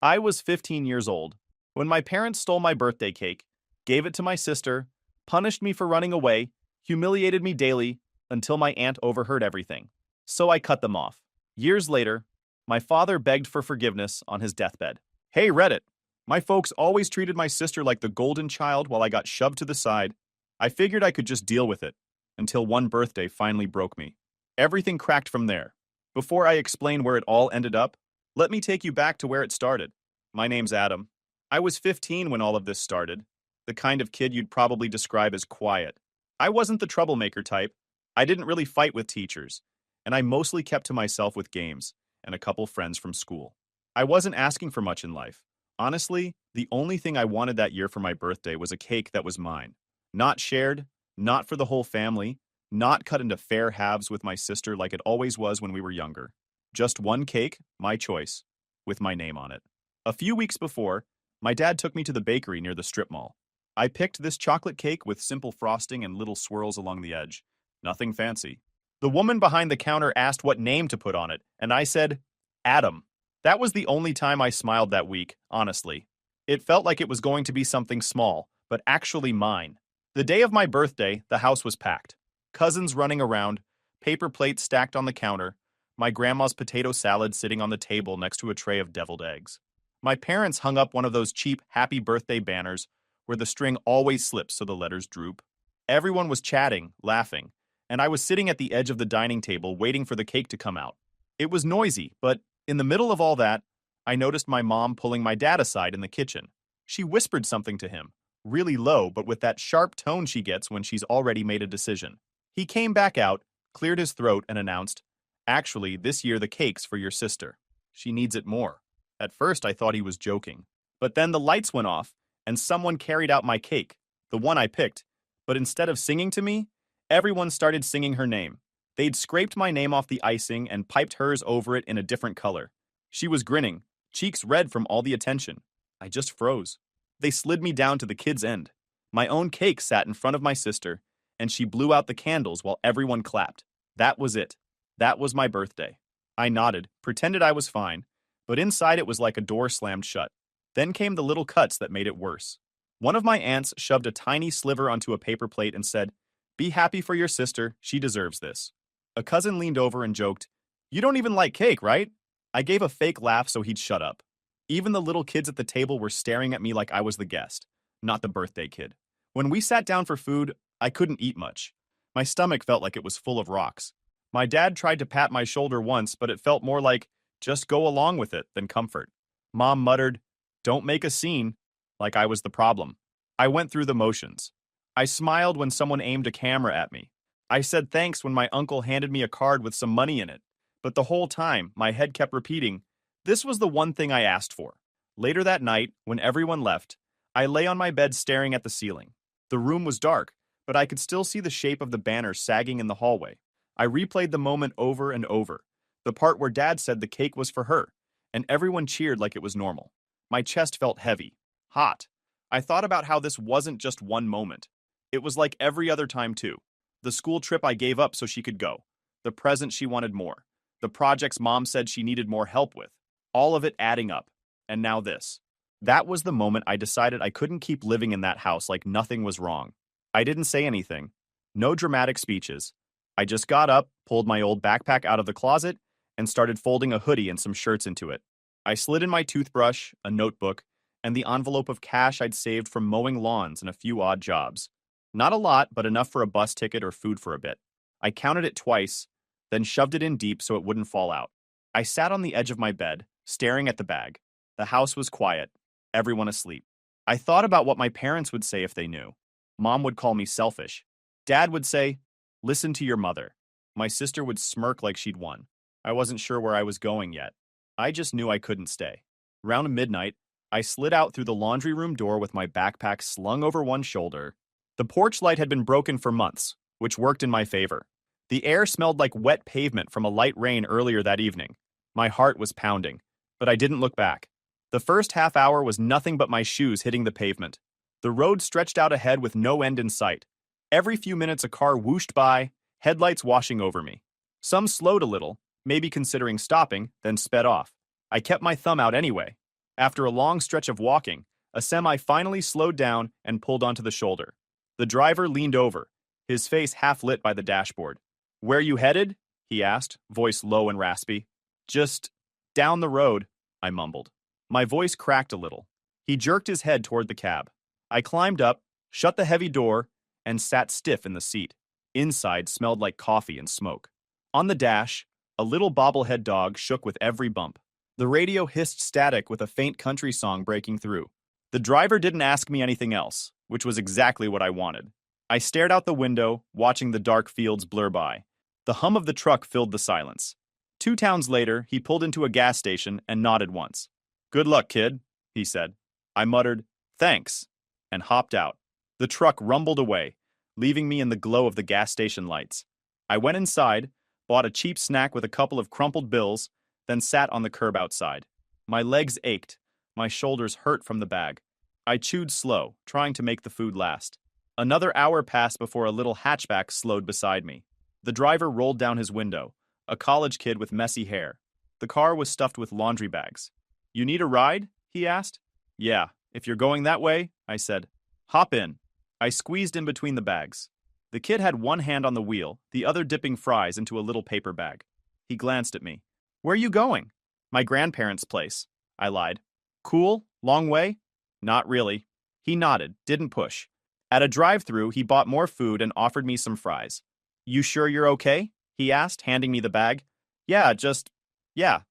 I was 15 years old when my parents stole my birthday cake, gave it to my sister, punished me for running away, humiliated me daily until my aunt overheard everything. So I cut them off. Years later, my father begged for forgiveness on his deathbed. Hey, Reddit. My folks always treated my sister like the golden child while I got shoved to the side. I figured I could just deal with it until one birthday finally broke me. Everything cracked from there. Before I explain where it all ended up, let me take you back to where it started. My name's Adam. I was 15 when all of this started, the kind of kid you'd probably describe as quiet. I wasn't the troublemaker type. I didn't really fight with teachers, and I mostly kept to myself with games and a couple friends from school. I wasn't asking for much in life. Honestly, the only thing I wanted that year for my birthday was a cake that was mine. Not shared, not for the whole family, not cut into fair halves with my sister like it always was when we were younger. Just one cake, my choice, with my name on it. A few weeks before, my dad took me to the bakery near the strip mall. I picked this chocolate cake with simple frosting and little swirls along the edge. Nothing fancy. The woman behind the counter asked what name to put on it, and I said, Adam. That was the only time I smiled that week, honestly. It felt like it was going to be something small, but actually mine. The day of my birthday, the house was packed. Cousins running around, paper plates stacked on the counter, my grandma's potato salad sitting on the table next to a tray of deviled eggs. My parents hung up one of those cheap happy birthday banners where the string always slips so the letters droop. Everyone was chatting, laughing, and I was sitting at the edge of the dining table waiting for the cake to come out. It was noisy, but in the middle of all that, I noticed my mom pulling my dad aside in the kitchen. She whispered something to him, really low but with that sharp tone she gets when she's already made a decision. He came back out, cleared his throat, and announced, Actually, this year the cake's for your sister. She needs it more. At first I thought he was joking. But then the lights went off, and someone carried out my cake, the one I picked. But instead of singing to me, everyone started singing her name. They'd scraped my name off the icing and piped hers over it in a different color. She was grinning, cheeks red from all the attention. I just froze. They slid me down to the kid's end. My own cake sat in front of my sister, and she blew out the candles while everyone clapped. That was it. That was my birthday. I nodded, pretended I was fine, but inside it was like a door slammed shut. Then came the little cuts that made it worse. One of my aunts shoved a tiny sliver onto a paper plate and said, Be happy for your sister, she deserves this. A cousin leaned over and joked, You don't even like cake, right? I gave a fake laugh so he'd shut up. Even the little kids at the table were staring at me like I was the guest, not the birthday kid. When we sat down for food, I couldn't eat much. My stomach felt like it was full of rocks. My dad tried to pat my shoulder once, but it felt more like, just go along with it, than comfort. Mom muttered, Don't make a scene, like I was the problem. I went through the motions. I smiled when someone aimed a camera at me. I said thanks when my uncle handed me a card with some money in it. But the whole time, my head kept repeating, this was the one thing I asked for. Later that night, when everyone left, I lay on my bed staring at the ceiling. The room was dark, but I could still see the shape of the banner sagging in the hallway. I replayed the moment over and over, the part where Dad said the cake was for her, and everyone cheered like it was normal. My chest felt heavy, hot. I thought about how this wasn't just one moment. It was like every other time too. The school trip I gave up so she could go. The present she wanted more. The projects Mom said she needed more help with. All of it adding up. And now this. That was the moment I decided I couldn't keep living in that house like nothing was wrong. I didn't say anything. No dramatic speeches. I just got up, pulled my old backpack out of the closet, and started folding a hoodie and some shirts into it. I slid in my toothbrush, a notebook, and the envelope of cash I'd saved from mowing lawns and a few odd jobs. Not a lot, but enough for a bus ticket or food for a bit. I counted it twice, then shoved it in deep so it wouldn't fall out. I sat on the edge of my bed, staring at the bag. The house was quiet, everyone asleep. I thought about what my parents would say if they knew. Mom would call me selfish. Dad would say, Listen to your mother. My sister would smirk like she'd won. I wasn't sure where I was going yet. I just knew I couldn't stay. Around midnight, I slid out through the laundry room door with my backpack slung over one shoulder. The porch light had been broken for months, which worked in my favor. The air smelled like wet pavement from a light rain earlier that evening. My heart was pounding, but I didn't look back. The first half hour was nothing but my shoes hitting the pavement. The road stretched out ahead with no end in sight. Every few minutes a car whooshed by, headlights washing over me. Some slowed a little, maybe considering stopping, then sped off. I kept my thumb out anyway. After a long stretch of walking, a semi finally slowed down and pulled onto the shoulder. The driver leaned over, his face half lit by the dashboard. "Where you headed?" he asked, voice low and raspy. "Just down the road," I mumbled. My voice cracked a little. He jerked his head toward the cab. I climbed up, shut the heavy door, and sat stiff in the seat. Inside smelled like coffee and smoke. On the dash, a little bobblehead dog shook with every bump. The radio hissed static with a faint country song breaking through. The driver didn't ask me anything else, which was exactly what I wanted. I stared out the window, watching the dark fields blur by. The hum of the truck filled the silence. 2 towns later, he pulled into a gas station and nodded once. "Good luck, kid," he said. I muttered, "Thanks," and hopped out. The truck rumbled away, leaving me in the glow of the gas station lights. I went inside, bought a cheap snack with a couple of crumpled bills, then sat on the curb outside. My legs ached, my shoulders hurt from the bag. I chewed slow, trying to make the food last. Another hour passed before a little hatchback slowed beside me. The driver rolled down his window, a college kid with messy hair. The car was stuffed with laundry bags. "You need a ride?" he asked. "Yeah, if you're going that way," I said. "Hop in." I squeezed in between the bags. The kid had one hand on the wheel, the other dipping fries into a little paper bag. He glanced at me. "Where are you going?" "My grandparents' place," I lied. "Cool? Long way?" "Not really." He nodded, didn't push. At a drive-thru, he bought more food and offered me some fries. "You sure you're okay?" he asked, handing me the bag. Yeah,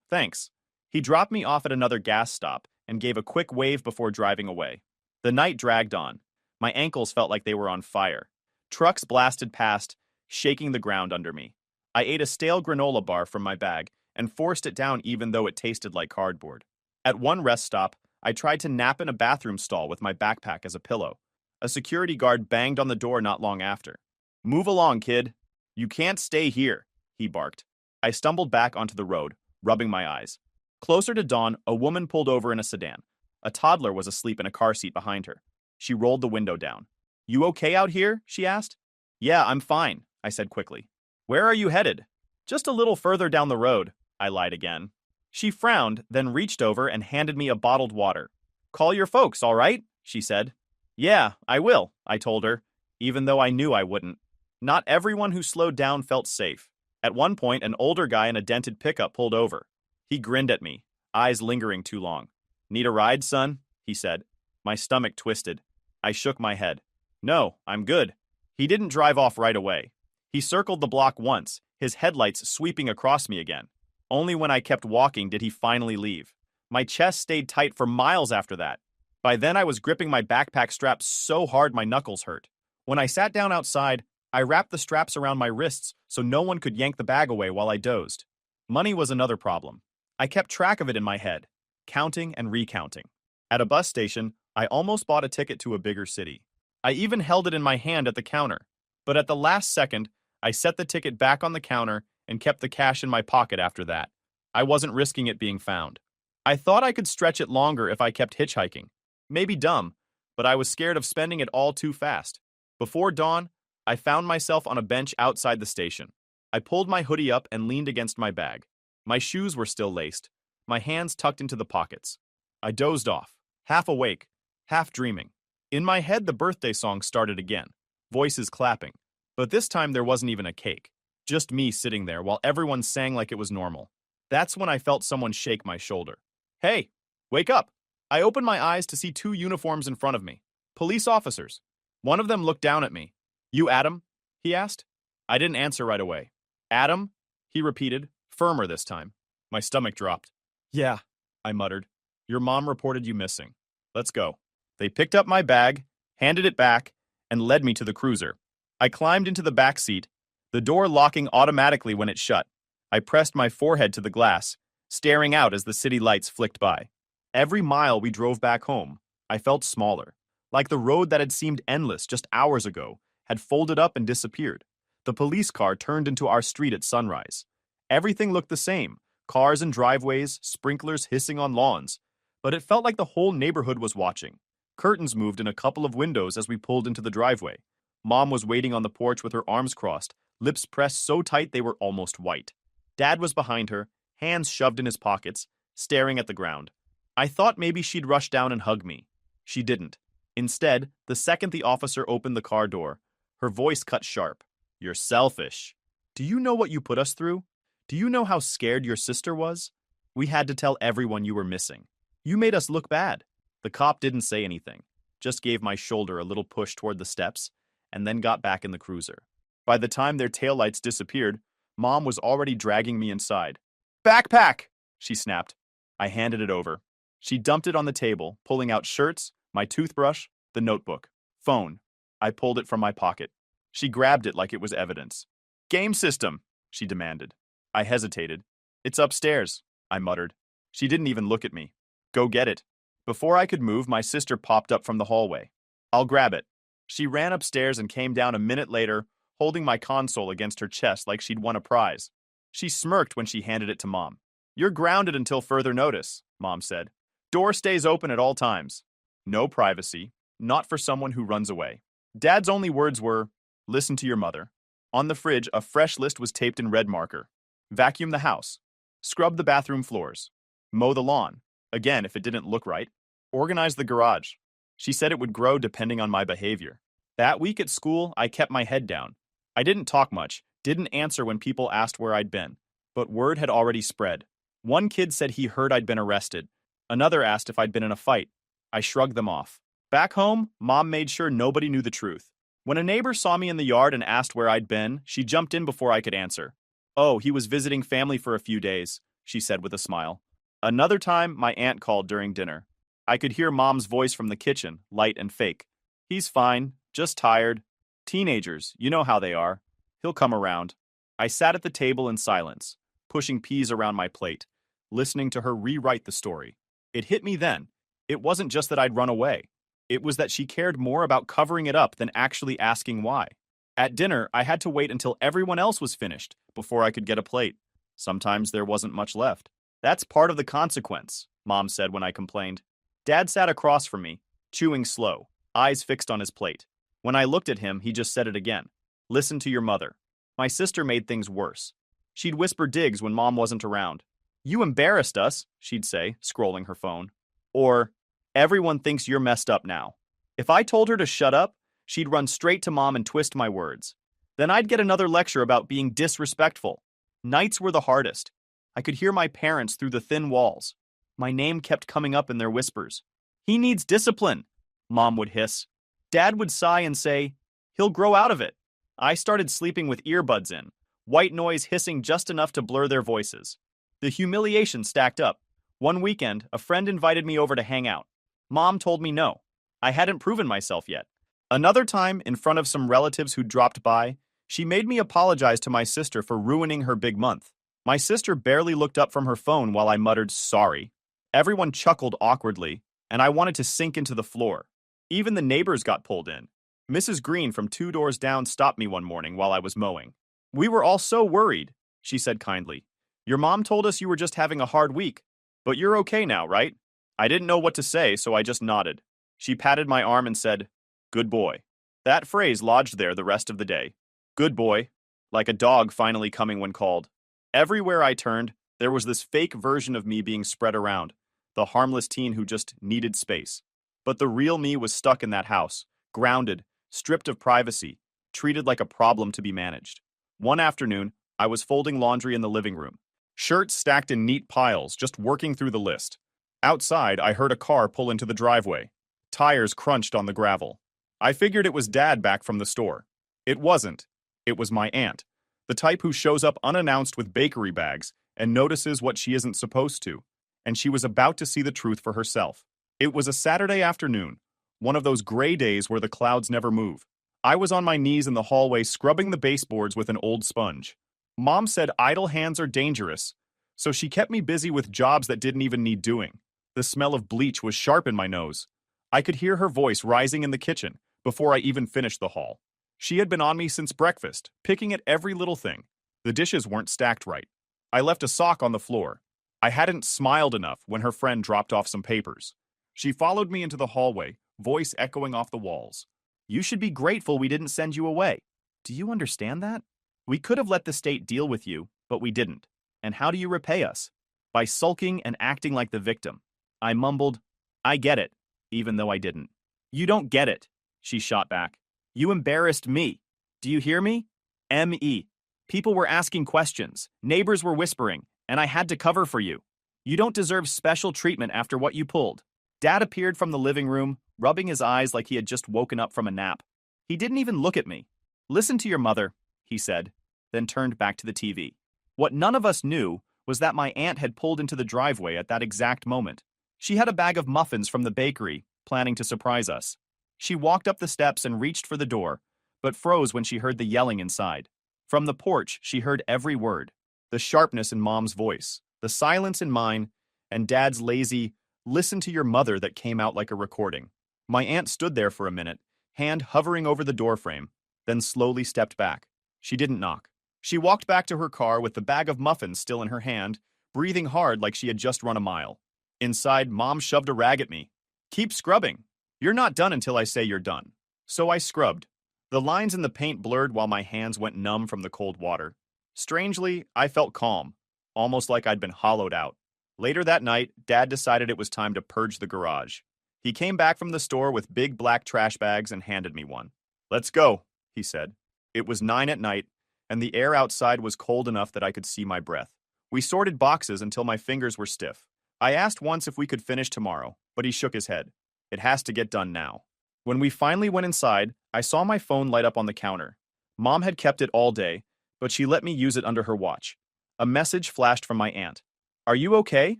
thanks." He dropped me off at another gas stop and gave a quick wave before driving away. The night dragged on. My ankles felt like they were on fire. Trucks blasted past, shaking the ground under me. I ate a stale granola bar from my bag and forced it down even though it tasted like cardboard. At one rest stop, I tried to nap in a bathroom stall with my backpack as a pillow. A security guard banged on the door not long after. "Move along, kid. You can't stay here," he barked. I stumbled back onto the road, rubbing my eyes. Closer to dawn, a woman pulled over in a sedan. A toddler was asleep in a car seat behind her. She rolled the window down. "You okay out here?" she asked. "Yeah, I'm fine," I said quickly. "Where are you headed?" "Just a little further down the road," I lied again. She frowned, then reached over and handed me a bottled water. "Call your folks, all right?" she said. "Yeah, I will," I told her, even though I knew I wouldn't. Not everyone who slowed down felt safe. At one point, an older guy in a dented pickup pulled over. He grinned at me, eyes lingering too long. "Need a ride, son?" he said. My stomach twisted. I shook my head. "No, I'm good." He didn't drive off right away. He circled the block once, his headlights sweeping across me again. Only when I kept walking did he finally leave. My chest stayed tight for miles after that. By then I was gripping my backpack straps so hard my knuckles hurt. When I sat down outside, I wrapped the straps around my wrists so no one could yank the bag away while I dozed. Money was another problem. I kept track of it in my head, counting and recounting. At a bus station, I almost bought a ticket to a bigger city. I even held it in my hand at the counter. But at the last second, I set the ticket back on the counter and kept the cash in my pocket after that. I wasn't risking it being found. I thought I could stretch it longer if I kept hitchhiking. Maybe dumb, but I was scared of spending it all too fast. Before dawn, I found myself on a bench outside the station. I pulled my hoodie up and leaned against my bag. My shoes were still laced, my hands tucked into the pockets. I dozed off, half awake, half dreaming. In my head, the birthday song started again, voices clapping. But this time there wasn't even a cake. Just me sitting there while everyone sang like it was normal. That's when I felt someone shake my shoulder. "Hey, wake up!" I opened my eyes to see 2 uniforms in front of me. Police officers. One of them looked down at me. "You Adam?" he asked. I didn't answer right away. "Adam?" he repeated, firmer this time. My stomach dropped. "Yeah," I muttered. "Your mom reported you missing. Let's go." They picked up my bag, handed it back, and led me to the cruiser. I climbed into the back seat, the door locking automatically when it shut. I pressed my forehead to the glass, staring out as the city lights flicked by. Every mile we drove back home, I felt smaller, like the road that had seemed endless just hours ago had folded up and disappeared. The police car turned into our street at sunrise. Everything looked the same, cars and driveways, sprinklers hissing on lawns, but it felt like the whole neighborhood was watching. Curtains moved in a couple of windows as we pulled into the driveway. Mom was waiting on the porch with her arms crossed, lips pressed so tight they were almost white. Dad was behind her, hands shoved in his pockets, staring at the ground. I thought maybe she'd rush down and hug me. She didn't. Instead, the second the officer opened the car door, her voice cut sharp. You're selfish. Do you know what you put us through? Do you know how scared your sister was? We had to tell everyone you were missing. You made us look bad. The cop didn't say anything, just gave my shoulder a little push toward the steps, and then got back in the cruiser. By the time their taillights disappeared, Mom was already dragging me inside. Backpack! She snapped. I handed it over. She dumped it on the table, pulling out shirts, my toothbrush, the notebook, phone. I pulled it from my pocket. She grabbed it like it was evidence. Game system, she demanded. I hesitated. It's upstairs, I muttered. She didn't even look at me. Go get it. Before I could move, my sister popped up from the hallway. I'll grab it. She ran upstairs and came down a minute later, holding my console against her chest like she'd won a prize. She smirked when she handed it to Mom. You're grounded until further notice, Mom said. Door stays open at all times. No privacy, not for someone who runs away. Dad's only words were, listen to your mother. On the fridge, a fresh list was taped in red marker. Vacuum the house. Scrub the bathroom floors. Mow the lawn. Again, if it didn't look right. Organize the garage. She said it would grow depending on my behavior. That week at school, I kept my head down. I didn't talk much, didn't answer when people asked where I'd been. But word had already spread. One kid said he heard I'd been arrested. Another asked if I'd been in a fight. I shrugged them off. Back home, Mom made sure nobody knew the truth. When a neighbor saw me in the yard and asked where I'd been, she jumped in before I could answer. Oh, he was visiting family for a few days, she said with a smile. Another time, my aunt called during dinner. I could hear Mom's voice from the kitchen, light and fake. He's fine, just tired. Teenagers, you know how they are. He'll come around. I sat at the table in silence, pushing peas around my plate, listening to her rewrite the story. It hit me then. It wasn't just that I'd run away. It was that she cared more about covering it up than actually asking why. At dinner, I had to wait until everyone else was finished before I could get a plate. Sometimes there wasn't much left. That's part of the consequence, Mom said when I complained. Dad sat across from me, chewing slow, eyes fixed on his plate. When I looked at him, he just said it again. Listen to your mother. My sister made things worse. She'd whisper digs when Mom wasn't around. You embarrassed us, she'd say, scrolling her phone. Or, everyone thinks you're messed up now. If I told her to shut up, she'd run straight to Mom and twist my words. Then I'd get another lecture about being disrespectful. Nights were the hardest. I could hear my parents through the thin walls. My name kept coming up in their whispers. He needs discipline, Mom would hiss. Dad would sigh and say, he'll grow out of it. I started sleeping with earbuds in, white noise hissing just enough to blur their voices. The humiliation stacked up. One weekend, a friend invited me over to hang out. Mom told me no. I hadn't proven myself yet. Another time, in front of some relatives who dropped by, she made me apologize to my sister for ruining her big month. My sister barely looked up from her phone while I muttered sorry. Everyone chuckled awkwardly, and I wanted to sink into the floor. Even the neighbors got pulled in. Mrs. Green from 2 doors down stopped me one morning while I was mowing. We were all so worried, she said kindly. Your mom told us you were just having a hard week, but you're okay now, right? I didn't know what to say, so I just nodded. She patted my arm and said, good boy. That phrase lodged there the rest of the day. Good boy, like a dog finally coming when called. Everywhere I turned, there was this fake version of me being spread around, the harmless teen who just needed space. But the real me was stuck in that house, grounded, stripped of privacy, treated like a problem to be managed. One afternoon, I was folding laundry in the living room. Shirts stacked in neat piles, just working through the list. Outside, I heard a car pull into the driveway. Tires crunched on the gravel. I figured it was Dad back from the store. It wasn't. It was my aunt, the type who shows up unannounced with bakery bags and notices what she isn't supposed to. And she was about to see the truth for herself. It was a Saturday afternoon, one of those gray days where the clouds never move. I was on my knees in the hallway scrubbing the baseboards with an old sponge. Mom said idle hands are dangerous, so she kept me busy with jobs that didn't even need doing. The smell of bleach was sharp in my nose. I could hear her voice rising in the kitchen before I even finished the haul. She had been on me since breakfast, picking at every little thing. The dishes weren't stacked right. I left a sock on the floor. I hadn't smiled enough when her friend dropped off some papers. She followed me into the hallway, voice echoing off the walls. You should be grateful we didn't send you away. Do you understand that? We could have let the state deal with you, but we didn't. And how do you repay us? By sulking and acting like the victim. I mumbled, I get it, even though I didn't. You don't get it, she shot back. You embarrassed me. Do you hear me? M.E. People were asking questions, neighbors were whispering, and I had to cover for you. You don't deserve special treatment after what you pulled. Dad appeared from the living room, rubbing his eyes like he had just woken up from a nap. He didn't even look at me. Listen to your mother, he said, then turned back to the TV. What none of us knew was that my aunt had pulled into the driveway at that exact moment. She had a bag of muffins from the bakery, planning to surprise us. She walked up the steps and reached for the door, but froze when she heard the yelling inside. From the porch, she heard every word. The sharpness in Mom's voice, the silence in mine, and Dad's lazy, listen to your mother that came out like a recording. My aunt stood there for a minute, hand hovering over the doorframe, then slowly stepped back. She didn't knock. She walked back to her car with the bag of muffins still in her hand, breathing hard like she had just run a mile. Inside, Mom shoved a rag at me. Keep scrubbing. You're not done until I say you're done. So I scrubbed. The lines in the paint blurred while my hands went numb from the cold water. Strangely, I felt calm, almost like I'd been hollowed out. Later that night, Dad decided it was time to purge the garage. He came back from the store with big black trash bags and handed me one. Let's go, he said. It was 9 at night, and the air outside was cold enough that I could see my breath. We sorted boxes until my fingers were stiff. I asked once if we could finish tomorrow, but he shook his head. It has to get done now. When we finally went inside, I saw my phone light up on the counter. Mom had kept it all day, but she let me use it under her watch. A message flashed from my aunt. Are you okay?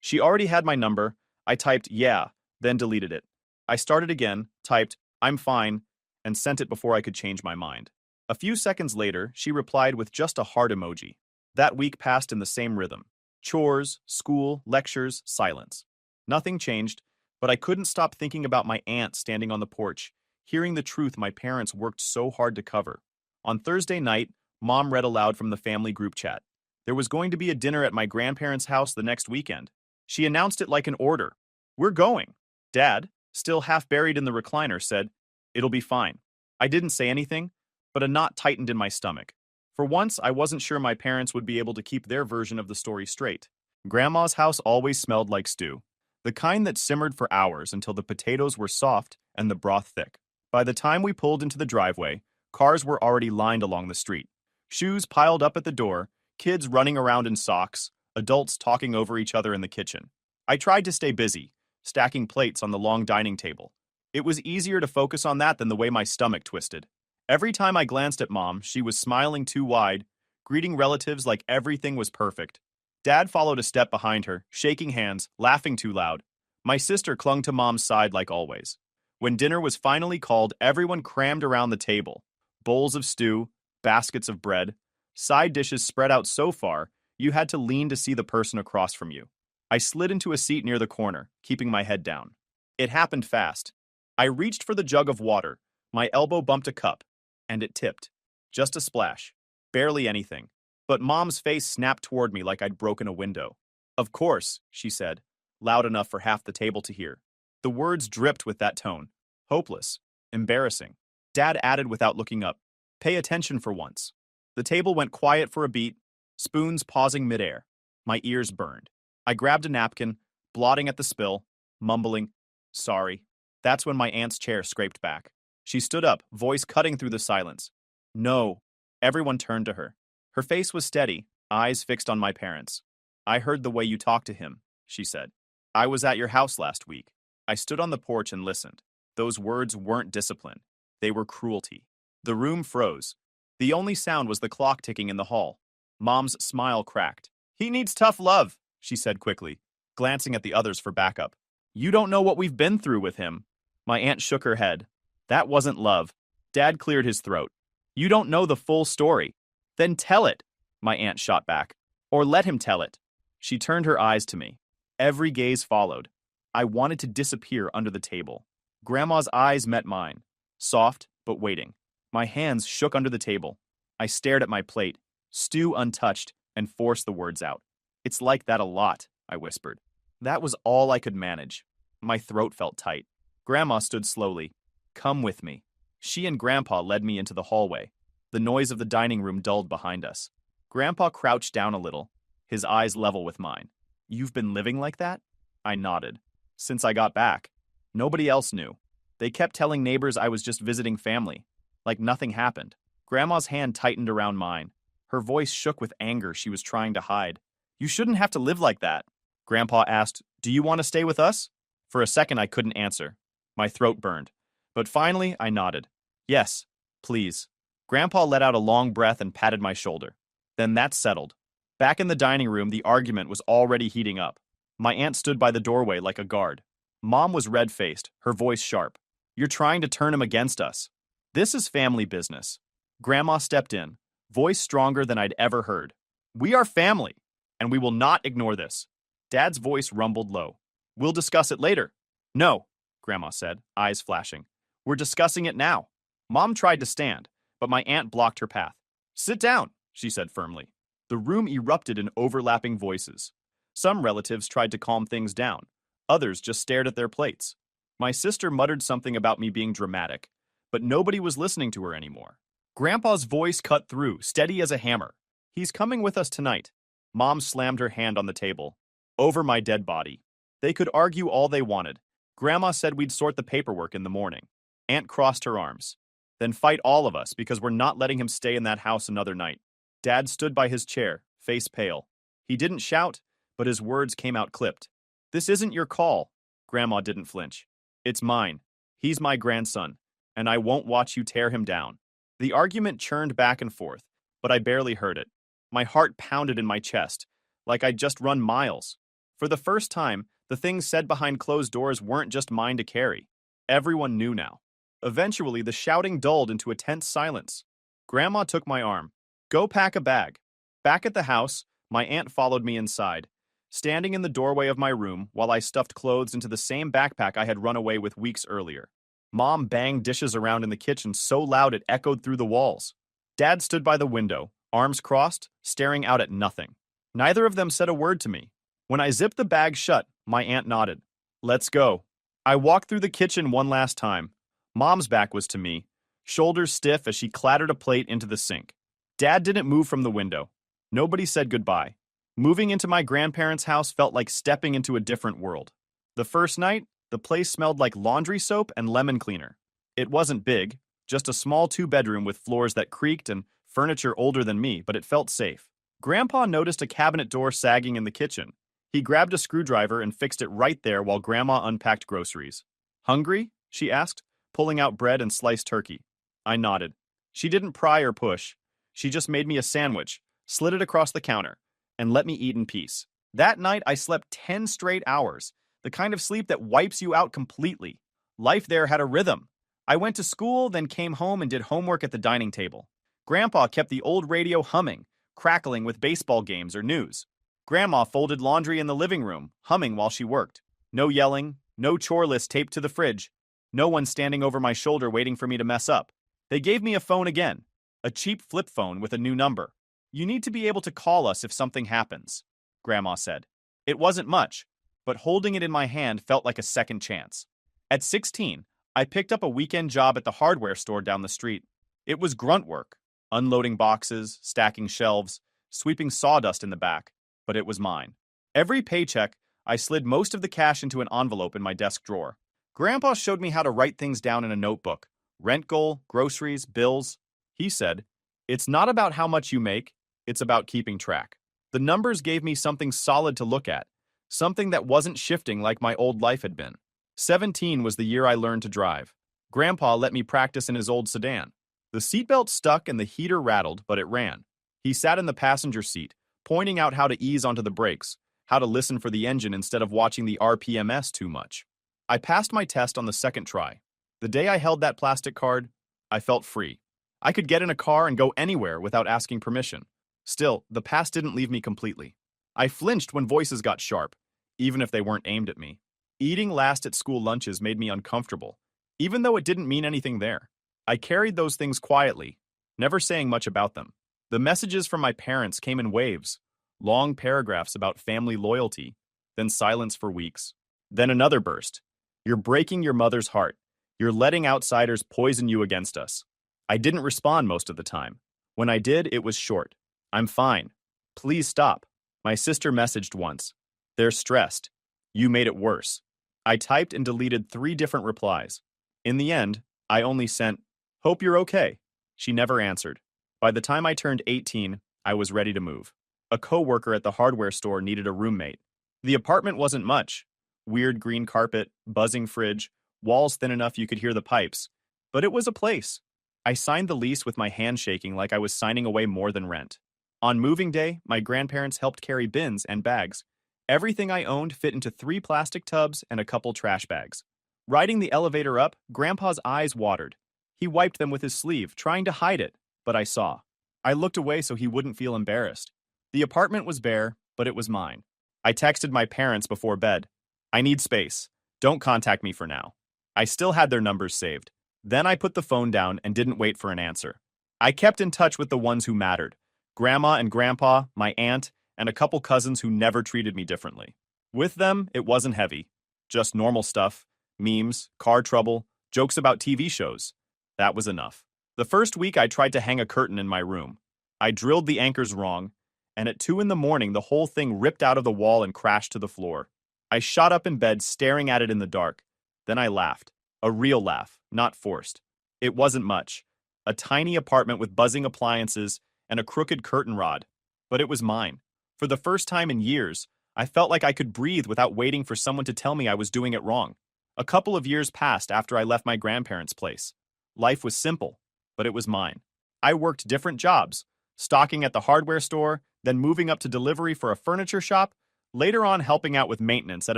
She already had my number. I typed, yeah, then deleted it. I started again, typed, I'm fine, and sent it before I could change my mind. A few seconds later, she replied with just a heart emoji. That week passed in the same rhythm. Chores, school, lectures, silence. Nothing changed, but I couldn't stop thinking about my aunt standing on the porch, hearing the truth my parents worked so hard to cover. On Thursday night, Mom read aloud from the family group chat. There was going to be a dinner at my grandparents' house the next weekend. She announced it like an order. We're going. Dad, still half buried in the recliner, said, it'll be fine. I didn't say anything, but a knot tightened in my stomach. For once, I wasn't sure my parents would be able to keep their version of the story straight. Grandma's house always smelled like stew, the kind that simmered for hours until the potatoes were soft and the broth thick. By the time we pulled into the driveway, cars were already lined along the street. Shoes piled up at the door, kids running around in socks, adults talking over each other in the kitchen. I tried to stay busy, stacking plates on the long dining table. It was easier to focus on that than the way my stomach twisted. Every time I glanced at Mom, she was smiling too wide, greeting relatives like everything was perfect. Dad followed a step behind her, shaking hands, laughing too loud. My sister clung to Mom's side like always. When dinner was finally called, everyone crammed around the table. Bowls of stew, baskets of bread, side dishes spread out so far, you had to lean to see the person across from you. I slid into a seat near the corner, keeping my head down. It happened fast. I reached for the jug of water. My elbow bumped a cup, and it tipped. Just a splash. Barely anything. But Mom's face snapped toward me like I'd broken a window. Of course, she said, loud enough for half the table to hear. The words dripped with that tone. Hopeless. Embarrassing. Dad added without looking up. Pay attention for once. The table went quiet for a beat, spoons pausing midair. My ears burned. I grabbed a napkin, blotting at the spill, mumbling, sorry. That's when my aunt's chair scraped back. She stood up, voice cutting through the silence. No. Everyone turned to her. Her face was steady, eyes fixed on my parents. I heard the way you talked to him, she said. I was at your house last week. I stood on the porch and listened. Those words weren't discipline. They were cruelty. The room froze. The only sound was the clock ticking in the hall. Mom's smile cracked. He needs tough love, she said quickly, glancing at the others for backup. You don't know what we've been through with him. My aunt shook her head. That wasn't love. Dad cleared his throat. You don't know the full story. Then tell it, my aunt shot back. Or let him tell it. She turned her eyes to me. Every gaze followed. I wanted to disappear under the table. Grandma's eyes met mine, soft but waiting. My hands shook under the table. I stared at my plate, stew untouched, and forced the words out. It's like that a lot, I whispered. That was all I could manage. My throat felt tight. Grandma stood slowly. Come with me. She and Grandpa led me into the hallway. The noise of the dining room dulled behind us. Grandpa crouched down a little, his eyes level with mine. You've been living like that? I nodded. Since I got back. Nobody else knew. They kept telling neighbors I was just visiting family, like nothing happened. Grandma's hand tightened around mine. Her voice shook with anger she was trying to hide. You shouldn't have to live like that. Grandpa asked, do you want to stay with us? For a second, I couldn't answer. My throat burned. But finally, I nodded. Yes, please. Grandpa let out a long breath and patted my shoulder. Then that settled. Back in the dining room, the argument was already heating up. My aunt stood by the doorway like a guard. Mom was red-faced, her voice sharp. You're trying to turn him against us. This is family business. Grandma stepped in, voice stronger than I'd ever heard. We are family, and we will not ignore this. Dad's voice rumbled low. We'll discuss it later. No, Grandma said, eyes flashing. We're discussing it now. Mom tried to stand, but my aunt blocked her path. Sit down, she said firmly. The room erupted in overlapping voices. Some relatives tried to calm things down. Others just stared at their plates. My sister muttered something about me being dramatic, but nobody was listening to her anymore. Grandpa's voice cut through, steady as a hammer. He's coming with us tonight. Mom slammed her hand on the table. Over my dead body. They could argue all they wanted. Grandma said we'd sort the paperwork in the morning. Aunt crossed her arms. Then fight all of us because we're not letting him stay in that house another night. Dad stood by his chair, face pale. He didn't shout, but his words came out clipped. This isn't your call. Grandma didn't flinch. It's mine. He's my grandson, and I won't watch you tear him down. The argument churned back and forth, but I barely heard it. My heart pounded in my chest, like I'd just run miles. For the first time, the things said behind closed doors weren't just mine to carry. Everyone knew now. Eventually, the shouting dulled into a tense silence. Grandma took my arm. Go pack a bag. Back at the house, my aunt followed me inside, standing in the doorway of my room while I stuffed clothes into the same backpack I had run away with weeks earlier. Mom banged dishes around in the kitchen so loud it echoed through the walls. Dad stood by the window, arms crossed, staring out at nothing. Neither of them said a word to me. When I zipped the bag shut, my aunt nodded. Let's go. I walked through the kitchen one last time. Mom's back was to me, shoulders stiff as she clattered a plate into the sink. Dad didn't move from the window. Nobody said goodbye. Moving into my grandparents' house felt like stepping into a different world. The first night, the place smelled like laundry soap and lemon cleaner. It wasn't big, just a small two-bedroom with floors that creaked and furniture older than me, but it felt safe. Grandpa noticed a cabinet door sagging in the kitchen. He grabbed a screwdriver and fixed it right there while Grandma unpacked groceries. Hungry? She asked, pulling out bread and sliced turkey. I nodded. She didn't pry or push. She just made me a sandwich, slid it across the counter, and let me eat in peace. That night, I slept 10 straight hours, the kind of sleep that wipes you out completely. Life there had a rhythm. I went to school, then came home and did homework at the dining table. Grandpa kept the old radio humming, crackling with baseball games or news. Grandma folded laundry in the living room, humming while she worked. No yelling, no chore list taped to the fridge, no one standing over my shoulder waiting for me to mess up. They gave me a phone again, a cheap flip phone with a new number. You need to be able to call us if something happens, Grandma said. It wasn't much, but holding it in my hand felt like a second chance. At 16, I picked up a weekend job at the hardware store down the street. It was grunt work, unloading boxes, stacking shelves, sweeping sawdust in the back, but it was mine. Every paycheck, I slid most of the cash into an envelope in my desk drawer. Grandpa showed me how to write things down in a notebook. Rent goal, groceries, bills. He said, it's not about how much you make, it's about keeping track. The numbers gave me something solid to look at, something that wasn't shifting like my old life had been. 17 was the year I learned to drive. Grandpa let me practice in his old sedan. The seatbelt stuck and the heater rattled, but it ran. He sat in the passenger seat, pointing out how to ease onto the brakes, how to listen for the engine instead of watching the RPMs too much. I passed my test on the second try. The day I held that plastic card, I felt free. I could get in a car and go anywhere without asking permission. Still, the past didn't leave me completely. I flinched when voices got sharp, even if they weren't aimed at me. Eating last at school lunches made me uncomfortable, even though it didn't mean anything there. I carried those things quietly, never saying much about them. The messages from my parents came in waves, long paragraphs about family loyalty, then silence for weeks. Then another burst. You're breaking your mother's heart. You're letting outsiders poison you against us. I didn't respond most of the time. When I did, it was short. I'm fine. Please stop. My sister messaged once. They're stressed. You made it worse. I typed and deleted 3 different replies. In the end, I only sent, "Hope you're okay." She never answered. By the time I turned 18, I was ready to move. A coworker at the hardware store needed a roommate. The apartment wasn't much. Weird green carpet, buzzing fridge, walls thin enough you could hear the pipes. But it was a place. I signed the lease with my hand shaking like I was signing away more than rent. On moving day, my grandparents helped carry bins and bags. Everything I owned fit into 3 plastic tubs and a couple trash bags. Riding the elevator up, Grandpa's eyes watered. He wiped them with his sleeve, trying to hide it, but I saw. I looked away so he wouldn't feel embarrassed. The apartment was bare, but it was mine. I texted my parents before bed. "I need space. Don't contact me for now." I still had their numbers saved. Then I put the phone down and didn't wait for an answer. I kept in touch with the ones who mattered. Grandma and Grandpa, my aunt, and a couple cousins who never treated me differently. With them, it wasn't heavy. Just normal stuff, memes, car trouble, jokes about TV shows. That was enough. The first week I tried to hang a curtain in my room. I drilled the anchors wrong, and at 2 in the morning the whole thing ripped out of the wall and crashed to the floor. I shot up in bed staring at it in the dark. Then I laughed. A real laugh, not forced. It wasn't much. A tiny apartment with buzzing appliances and a crooked curtain rod. But it was mine. For the first time in years, I felt like I could breathe without waiting for someone to tell me I was doing it wrong. A couple of years passed after I left my grandparents' place. Life was simple, but it was mine. I worked different jobs, stocking at the hardware store, then moving up to delivery for a furniture shop, later on helping out with maintenance at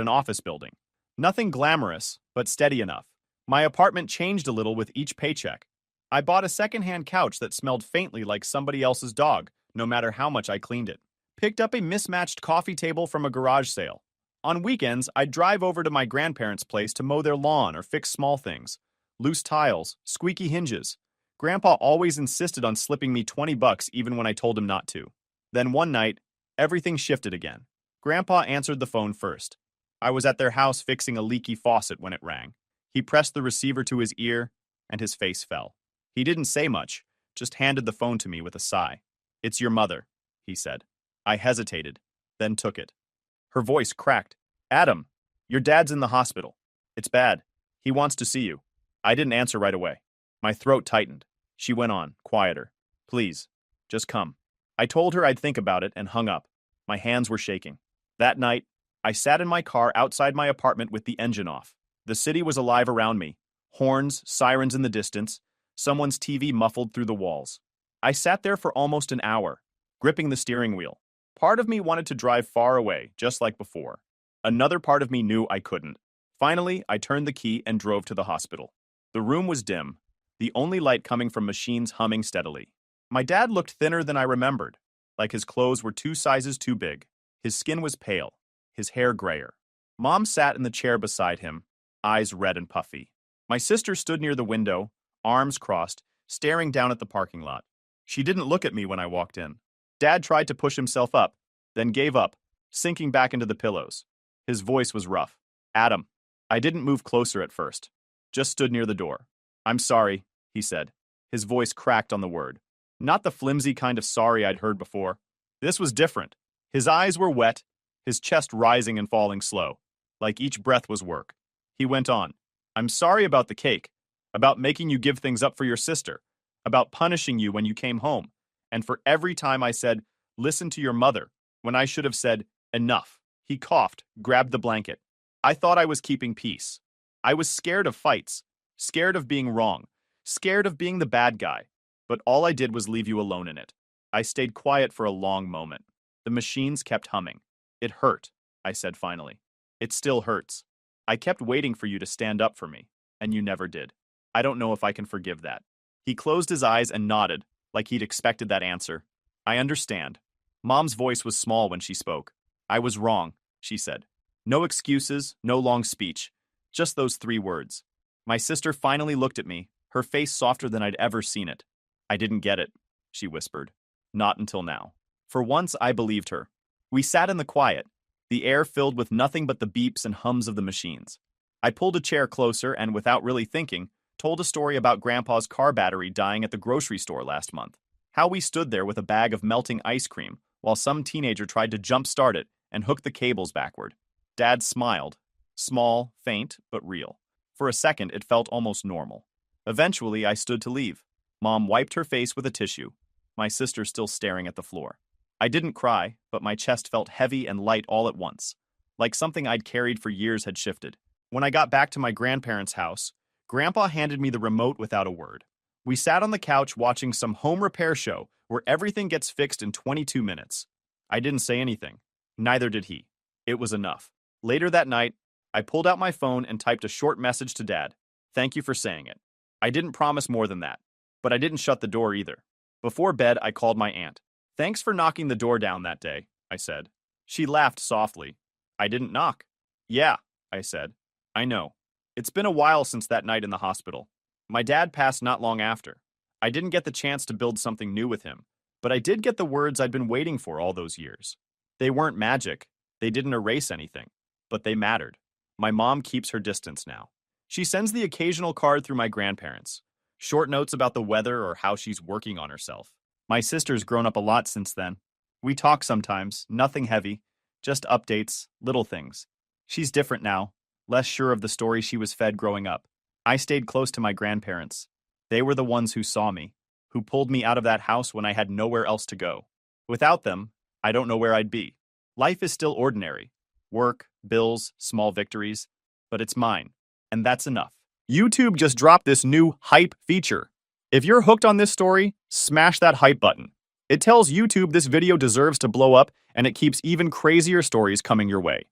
an office building. Nothing glamorous, but steady enough. My apartment changed a little with each paycheck. I bought a secondhand couch that smelled faintly like somebody else's dog, no matter how much I cleaned it. Picked up a mismatched coffee table from a garage sale. On weekends, I'd drive over to my grandparents' place to mow their lawn or fix small things. Loose tiles, squeaky hinges. Grandpa always insisted on slipping me $20 even when I told him not to. Then one night, everything shifted again. Grandpa answered the phone first. I was at their house fixing a leaky faucet when it rang. He pressed the receiver to his ear, and his face fell. He didn't say much, just handed the phone to me with a sigh. "It's your mother," he said. I hesitated, then took it. Her voice cracked. "Adam, your dad's in the hospital. It's bad. He wants to see you." I didn't answer right away. My throat tightened. She went on, quieter. "Please, just come." I told her I'd think about it and hung up. My hands were shaking. That night, I sat in my car outside my apartment with the engine off. The city was alive around me. Horns, sirens in the distance, someone's TV muffled through the walls. I sat there for almost an hour, gripping the steering wheel. Part of me wanted to drive far away, just like before. Another part of me knew I couldn't. Finally, I turned the key and drove to the hospital. The room was dim, the only light coming from machines humming steadily. My dad looked thinner than I remembered, like his clothes were 2 sizes too big. His skin was pale, his hair grayer. Mom sat in the chair beside him, eyes red and puffy. My sister stood near the window, arms crossed, staring down at the parking lot. She didn't look at me when I walked in. Dad tried to push himself up, then gave up, sinking back into the pillows. His voice was rough. "Adam." I didn't move closer at first, just stood near the door. "I'm sorry," he said. His voice cracked on the word. Not the flimsy kind of sorry I'd heard before. This was different. His eyes were wet, his chest rising and falling slow, like each breath was work. He went on. "I'm sorry about the cake, about making you give things up for your sister, about punishing you when you came home, and for every time I said, 'Listen to your mother,' when I should have said, 'Enough.'" He coughed, grabbed the blanket. I thought I was keeping peace. I was scared of fights, scared of being wrong, scared of being the bad guy. But all I did was leave you alone in it. I stayed quiet for a long moment. The machines kept humming. "It hurt," I said finally. "It still hurts. I kept waiting for you to stand up for me, and you never did. I don't know if I can forgive that." He closed his eyes and nodded, like he'd expected that answer. "I understand." Mom's voice was small when she spoke. "I was wrong," she said. No excuses, no long speech, just those 3 words. My sister finally looked at me, her face softer than I'd ever seen it. "I didn't get it," she whispered. "Not until now." For once, I believed her. We sat in the quiet, the air filled with nothing but the beeps and hums of the machines. I pulled a chair closer and, without really thinking, told a story about Grandpa's car battery dying at the grocery store last month. How we stood there with a bag of melting ice cream while some teenager tried to jump-start it and hook the cables backward. Dad smiled, Small, faint, but real. For a second, it felt almost normal. Eventually, I stood to leave. Mom wiped her face with a tissue, my sister still staring at the floor. I didn't cry, but my chest felt heavy and light all at once, like something I'd carried for years had shifted. When I got back to my grandparents' house, Grandpa handed me the remote without a word. We sat on the couch watching some home repair show where everything gets fixed in 22 minutes. I didn't say anything. Neither did he. It was enough. Later that night, I pulled out my phone and typed a short message to Dad. Thank you for saying it. I didn't promise more than that, but I didn't shut the door either. Before bed, I called my aunt. Thanks for knocking the door down that day, I said. She laughed softly. I didn't knock. Yeah, I said. I know. It's been a while since that night in the hospital. My dad passed not long after. I didn't get the chance to build something new with him, but I did get the words I'd been waiting for all those years. They weren't magic. They didn't erase anything, but they mattered. My mom keeps her distance now. She sends the occasional card through my grandparents. Short notes about the weather or how she's working on herself. My sister's grown up a lot since then. We talk sometimes, nothing heavy, just updates, little things. She's different now, less sure of the story she was fed growing up. I stayed close to my grandparents. They were the ones who saw me, who pulled me out of that house when I had nowhere else to go. Without them, I don't know where I'd be. Life is still ordinary. Work, bills, small victories. But it's mine, and that's enough. YouTube just dropped this new hype feature. If you're hooked on this story, smash that hype button. It tells YouTube this video deserves to blow up, and it keeps even crazier stories coming your way.